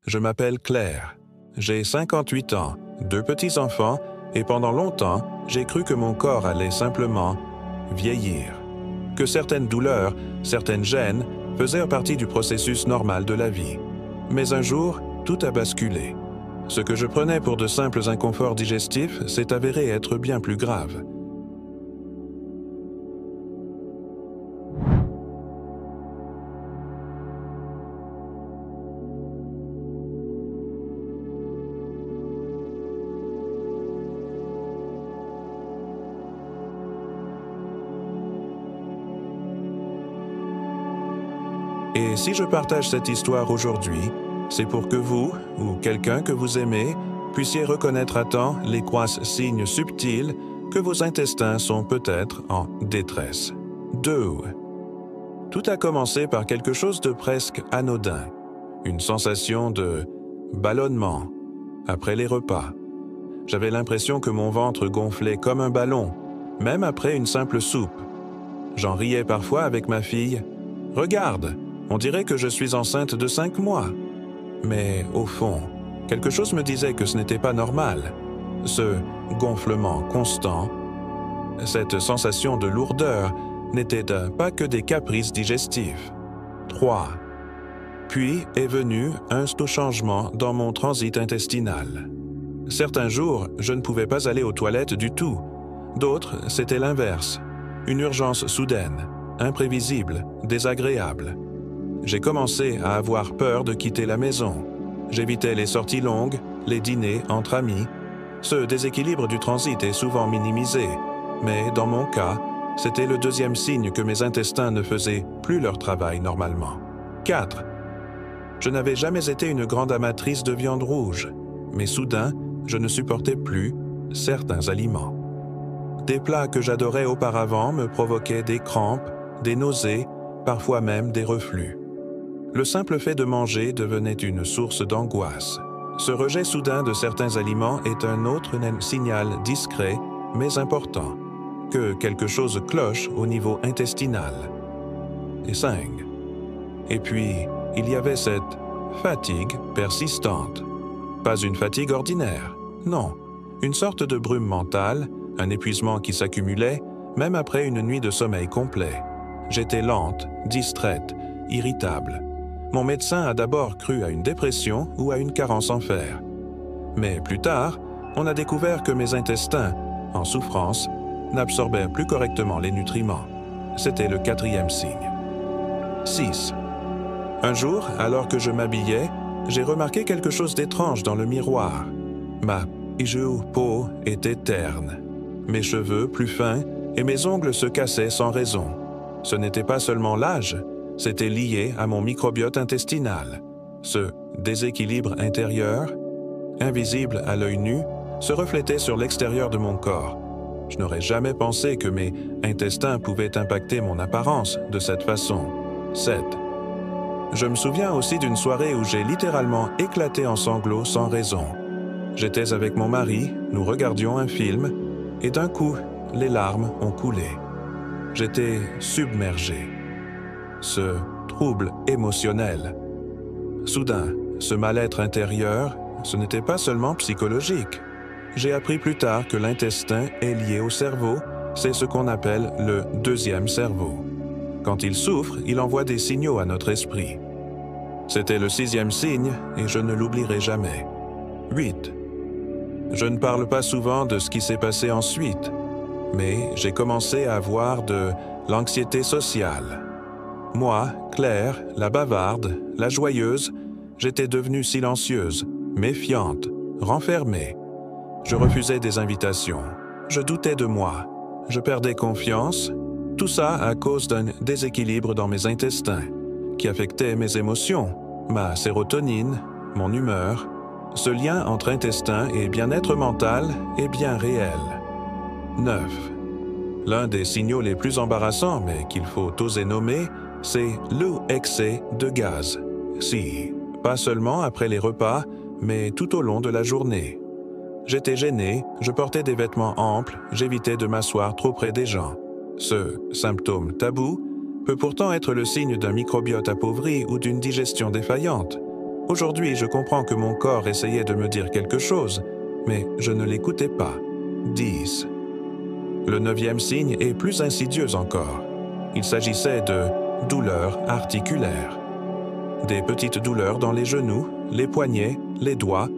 Je m'appelle Claire. J'ai 58 ans, 2 petits-enfants, et pendant longtemps, j'ai cru que mon corps allait simplement vieillir. Que certaines douleurs, certaines gênes faisaient partie du processus normal de la vie. Mais un jour, tout a basculé. Ce que je prenais pour de simples inconforts digestifs s'est avéré être bien plus grave. Et si je partage cette histoire aujourd'hui, c'est pour que vous, ou quelqu'un que vous aimez, puissiez reconnaître à temps les signes subtils que vos intestins sont peut-être en détresse. 2. Tout a commencé par quelque chose de presque anodin, une sensation de ballonnement après les repas. J'avais l'impression que mon ventre gonflait comme un ballon, même après une simple soupe. J'en riais parfois avec ma fille. « Regarde, on dirait que je suis enceinte de 5 mois. » Mais au fond, quelque chose me disait que ce n'était pas normal. Ce gonflement constant, cette sensation de lourdeur n'était pas que des caprices digestifs. 3. Puis est venu un changement dans mon transit intestinal. Certains jours, je ne pouvais pas aller aux toilettes du tout. D'autres, c'était l'inverse. Une urgence soudaine, imprévisible, désagréable. J'ai commencé à avoir peur de quitter la maison. J'évitais les sorties longues, les dîners entre amis. Ce déséquilibre du transit est souvent minimisé, mais dans mon cas, c'était le deuxième signe que mes intestins ne faisaient plus leur travail normalement. 4. Je n'avais jamais été une grande amatrice de viande rouge, mais soudain, je ne supportais plus certains aliments. Des plats que j'adorais auparavant me provoquaient des crampes, des nausées, parfois même des reflux. Le simple fait de manger devenait une source d'angoisse. Ce rejet soudain de certains aliments est un autre signal discret, mais important, que quelque chose cloche au niveau intestinal. Et 5. Et puis, il y avait cette fatigue persistante. Pas une fatigue ordinaire, non. Une sorte de brume mentale, un épuisement qui s'accumulait, même après une nuit de sommeil complet. J'étais lente, distraite, irritable. Mon médecin a d'abord cru à une dépression ou à une carence en fer. Mais plus tard, on a découvert que mes intestins, en souffrance, n'absorbaient plus correctement les nutriments. C'était le 4e signe. 6. Un jour, alors que je m'habillais, j'ai remarqué quelque chose d'étrange dans le miroir. Ma peau était terne, mes cheveux plus fins et mes ongles se cassaient sans raison. Ce n'était pas seulement l'âge, c'était lié à mon microbiote intestinal. Ce déséquilibre intérieur, invisible à l'œil nu, se reflétait sur l'extérieur de mon corps. Je n'aurais jamais pensé que mes intestins pouvaient impacter mon apparence de cette façon. 7. Je me souviens aussi d'une soirée où j'ai littéralement éclaté en sanglots sans raison. J'étais avec mon mari, nous regardions un film, et d'un coup, les larmes ont coulé. J'étais submergé. Ce trouble émotionnel. Soudain, ce mal-être intérieur, ce n'était pas seulement psychologique. J'ai appris plus tard que l'intestin est lié au cerveau, c'est ce qu'on appelle le 2e cerveau. Quand il souffre, il envoie des signaux à notre esprit. C'était le 6e signe et je ne l'oublierai jamais. 8. Je ne parle pas souvent de ce qui s'est passé ensuite, mais j'ai commencé à avoir de l'anxiété sociale. Moi, Claire, la bavarde, la joyeuse, j'étais devenue silencieuse, méfiante, renfermée. Je refusais des invitations. Je doutais de moi. Je perdais confiance. Tout ça à cause d'un déséquilibre dans mes intestins, qui affectait mes émotions, ma sérotonine, mon humeur. Ce lien entre intestin et bien-être mental est bien réel. 9. L'un des signaux les plus embarrassants, mais qu'il faut oser nommer, c'est l'excès de gaz. Si, pas seulement après les repas, mais tout au long de la journée. J'étais gêné, je portais des vêtements amples, j'évitais de m'asseoir trop près des gens. Ce symptôme tabou peut pourtant être le signe d'un microbiote appauvri ou d'une digestion défaillante. Aujourd'hui, je comprends que mon corps essayait de me dire quelque chose, mais je ne l'écoutais pas. 10. Le 9e signe est plus insidieux encore. Il s'agissait de douleurs articulaires. Des petites douleurs dans les genoux, les poignets, les doigts.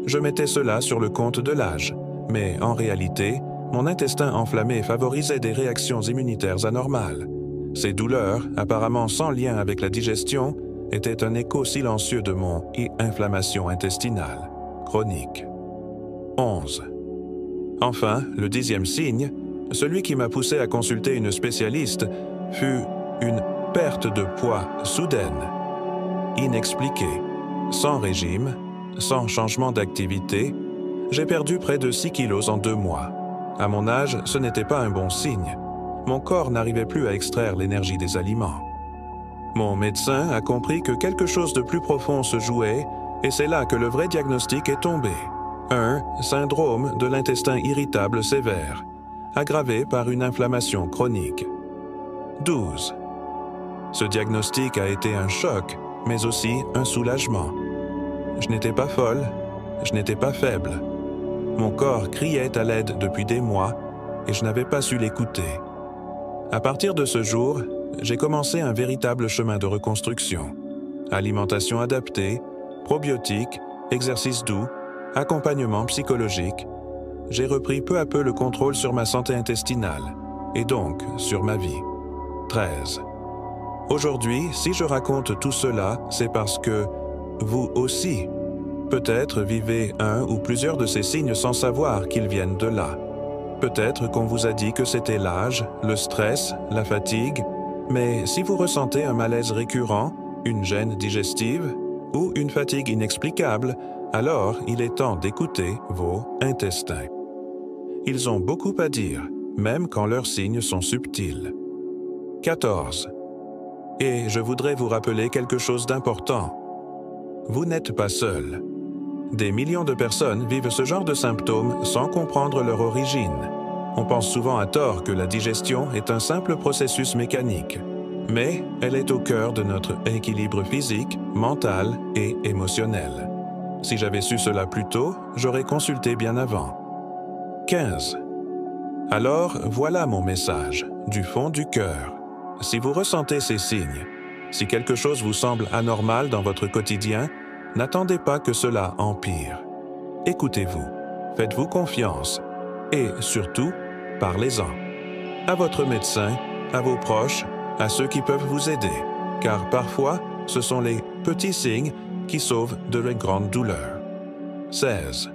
Je mettais cela sur le compte de l'âge, mais en réalité, mon intestin enflammé favorisait des réactions immunitaires anormales. Ces douleurs, apparemment sans lien avec la digestion, étaient un écho silencieux de mon inflammation intestinale chronique. 11. Enfin, le 10e signe, celui qui m'a poussé à consulter une spécialiste, fut une perte de poids soudaine, inexpliquée, sans régime, sans changement d'activité. J'ai perdu près de 6 kilos en 2 mois. À mon âge, ce n'était pas un bon signe. Mon corps n'arrivait plus à extraire l'énergie des aliments. Mon médecin a compris que quelque chose de plus profond se jouait, et c'est là que le vrai diagnostic est tombé. Un syndrome de l'intestin irritable sévère, aggravé par une inflammation chronique. 12. Ce diagnostic a été un choc, mais aussi un soulagement. Je n'étais pas folle, je n'étais pas faible. Mon corps criait à l'aide depuis des mois, et je n'avais pas su l'écouter. À partir de ce jour, j'ai commencé un véritable chemin de reconstruction. Alimentation adaptée, probiotiques, exercices doux, accompagnement psychologique. J'ai repris peu à peu le contrôle sur ma santé intestinale, et donc sur ma vie. 13. Aujourd'hui, si je raconte tout cela, c'est parce que vous aussi, peut-être vivez un ou plusieurs de ces signes sans savoir qu'ils viennent de là. Peut-être qu'on vous a dit que c'était l'âge, le stress, la fatigue, mais si vous ressentez un malaise récurrent, une gêne digestive ou une fatigue inexplicable, alors il est temps d'écouter vos intestins. Ils ont beaucoup à dire, même quand leurs signes sont subtils. 14. Et je voudrais vous rappeler quelque chose d'important. Vous n'êtes pas seul. Des millions de personnes vivent ce genre de symptômes sans comprendre leur origine. On pense souvent à tort que la digestion est un simple processus mécanique, mais elle est au cœur de notre équilibre physique, mental et émotionnel. Si j'avais su cela plus tôt, j'aurais consulté bien avant. 15. Alors, voilà mon message, du fond du cœur. Si vous ressentez ces signes, si quelque chose vous semble anormal dans votre quotidien, n'attendez pas que cela empire. Écoutez-vous, faites-vous confiance et, surtout, parlez-en. À votre médecin, à vos proches, à ceux qui peuvent vous aider, car parfois, ce sont les petits signes qui sauvent de grandes douleurs. 16.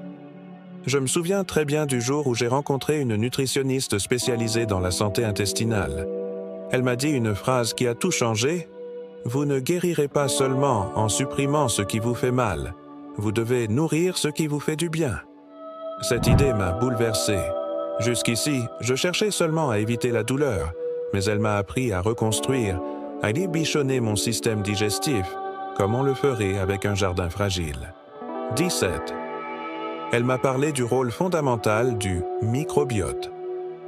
Je me souviens très bien du jour où j'ai rencontré une nutritionniste spécialisée dans la santé intestinale. Elle m'a dit une phrase qui a tout changé. « Vous ne guérirez pas seulement en supprimant ce qui vous fait mal. Vous devez nourrir ce qui vous fait du bien. » Cette idée m'a bouleversé. Jusqu'ici, je cherchais seulement à éviter la douleur, mais elle m'a appris à reconstruire, à bichonner mon système digestif, comme on le ferait avec un jardin fragile. 17. Elle m'a parlé du rôle fondamental du microbiote.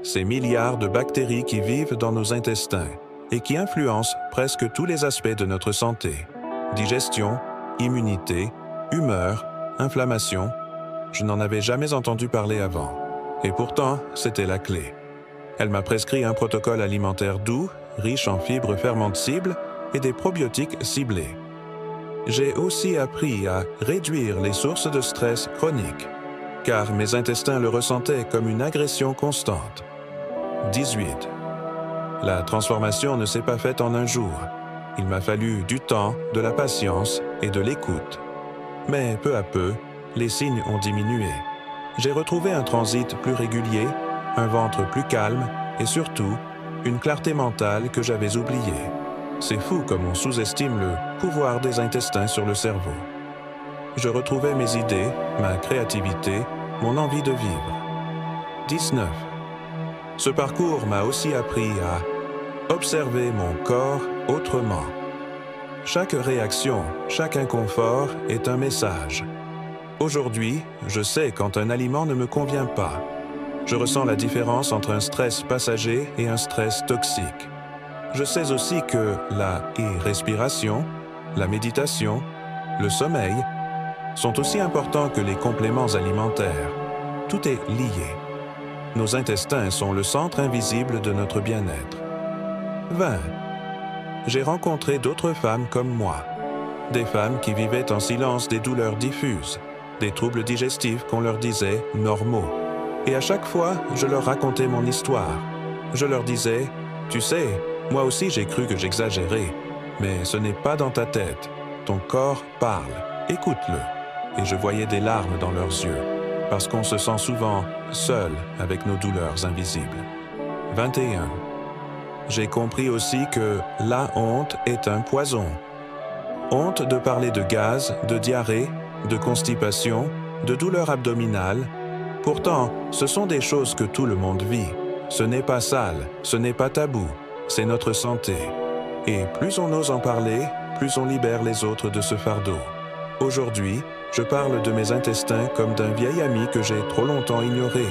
Ces milliards de bactéries qui vivent dans nos intestins et qui influencent presque tous les aspects de notre santé. Digestion, immunité, humeur, inflammation. Je n'en avais jamais entendu parler avant. Et pourtant, c'était la clé. Elle m'a prescrit un protocole alimentaire doux, riche en fibres fermentescibles et des probiotiques ciblés. J'ai aussi appris à réduire les sources de stress chronique, car mes intestins le ressentaient comme une agression constante. 18. La transformation ne s'est pas faite en un jour. Il m'a fallu du temps, de la patience et de l'écoute. Mais peu à peu, les signes ont diminué. J'ai retrouvé un transit plus régulier, un ventre plus calme et surtout, une clarté mentale que j'avais oubliée. C'est fou comme on sous-estime le pouvoir des intestins sur le cerveau. Je retrouvais mes idées, ma créativité, mon envie de vivre. 19. Ce parcours m'a aussi appris à observer mon corps autrement. Chaque réaction, chaque inconfort est un message. Aujourd'hui, je sais quand un aliment ne me convient pas. Je ressens la différence entre un stress passager et un stress toxique. Je sais aussi que la respiration, la méditation, le sommeil, sont aussi importants que les compléments alimentaires. Tout est lié. Nos intestins sont le centre invisible de notre bien-être. 20. J'ai rencontré d'autres femmes comme moi. Des femmes qui vivaient en silence des douleurs diffuses, des troubles digestifs qu'on leur disait normaux. Et à chaque fois, je leur racontais mon histoire. Je leur disais, « Tu sais, moi aussi j'ai cru que j'exagérais, mais ce n'est pas dans ta tête. Ton corps parle, écoute-le. » Et je voyais des larmes dans leurs yeux, parce qu'on se sent souvent seul avec nos douleurs invisibles. 21. J'ai compris aussi que la honte est un poison. Honte de parler de gaz, de diarrhée, de constipation, de douleur abdominale. Pourtant, ce sont des choses que tout le monde vit. Ce n'est pas sale, ce n'est pas tabou, c'est notre santé. Et plus on ose en parler, plus on libère les autres de ce fardeau. Aujourd'hui, je parle de mes intestins comme d'un vieil ami que j'ai trop longtemps ignoré,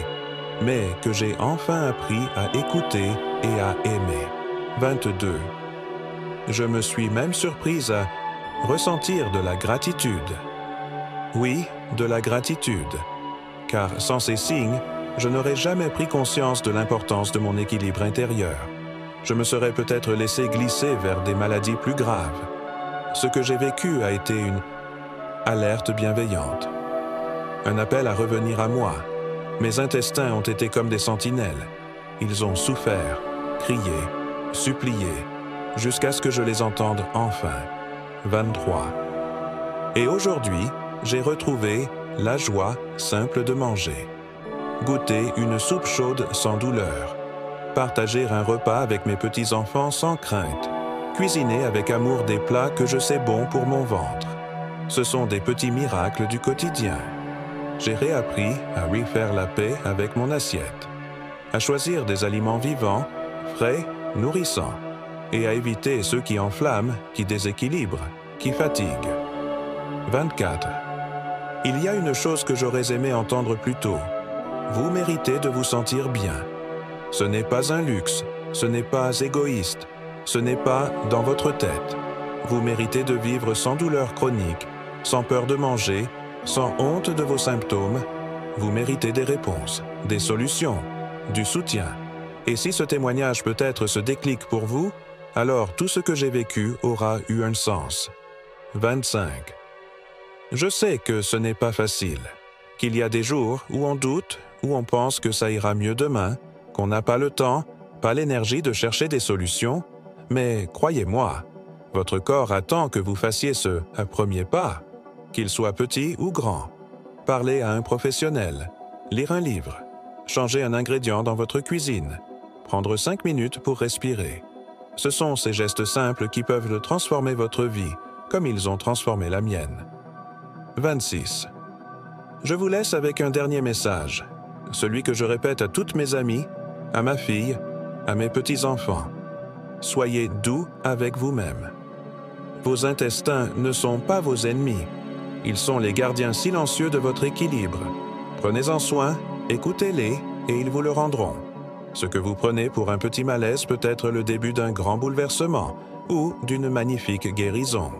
mais que j'ai enfin appris à écouter et à aimer. 22. Je me suis même surprise à ressentir de la gratitude. Oui, de la gratitude. Car sans ces signes, je n'aurais jamais pris conscience de l'importance de mon équilibre intérieur. Je me serais peut-être laissé glisser vers des maladies plus graves. Ce que j'ai vécu a été une alerte bienveillante. Un appel à revenir à moi. Mes intestins ont été comme des sentinelles. Ils ont souffert, crié, supplié, jusqu'à ce que je les entende enfin. 23. Et aujourd'hui, j'ai retrouvé la joie simple de manger. Goûter une soupe chaude sans douleur. Partager un repas avec mes petits-enfants sans crainte. Cuisiner avec amour des plats que je sais bons pour mon ventre. Ce sont des petits miracles du quotidien. J'ai réappris à refaire la paix avec mon assiette, à choisir des aliments vivants, frais, nourrissants, et à éviter ceux qui enflamment, qui déséquilibrent, qui fatiguent. 24. Il y a une chose que j'aurais aimé entendre plus tôt. Vous méritez de vous sentir bien. Ce n'est pas un luxe, ce n'est pas égoïste, ce n'est pas dans votre tête. Vous méritez de vivre sans douleur chronique, sans peur de manger, sans honte de vos symptômes. Vous méritez des réponses, des solutions, du soutien. Et si ce témoignage peut être ce déclic pour vous, alors tout ce que j'ai vécu aura eu un sens. 25. Je sais que ce n'est pas facile, qu'il y a des jours où on doute, où on pense que ça ira mieux demain, qu'on n'a pas le temps, pas l'énergie de chercher des solutions, mais croyez-moi, votre corps attend que vous fassiez ce premier pas, qu'il soit petit ou grand. Parler à un professionnel, lire un livre, changer un ingrédient dans votre cuisine, prendre 5 minutes pour respirer. Ce sont ces gestes simples qui peuvent transformer votre vie, comme ils ont transformé la mienne. 26. Je vous laisse avec un dernier message, celui que je répète à toutes mes amies, à ma fille, à mes petits-enfants. Soyez doux avec vous-même. Vos intestins ne sont pas vos ennemis. Ils sont les gardiens silencieux de votre équilibre. Prenez-en soin, écoutez-les et ils vous le rendront. Ce que vous prenez pour un petit malaise peut être le début d'un grand bouleversement ou d'une magnifique guérison.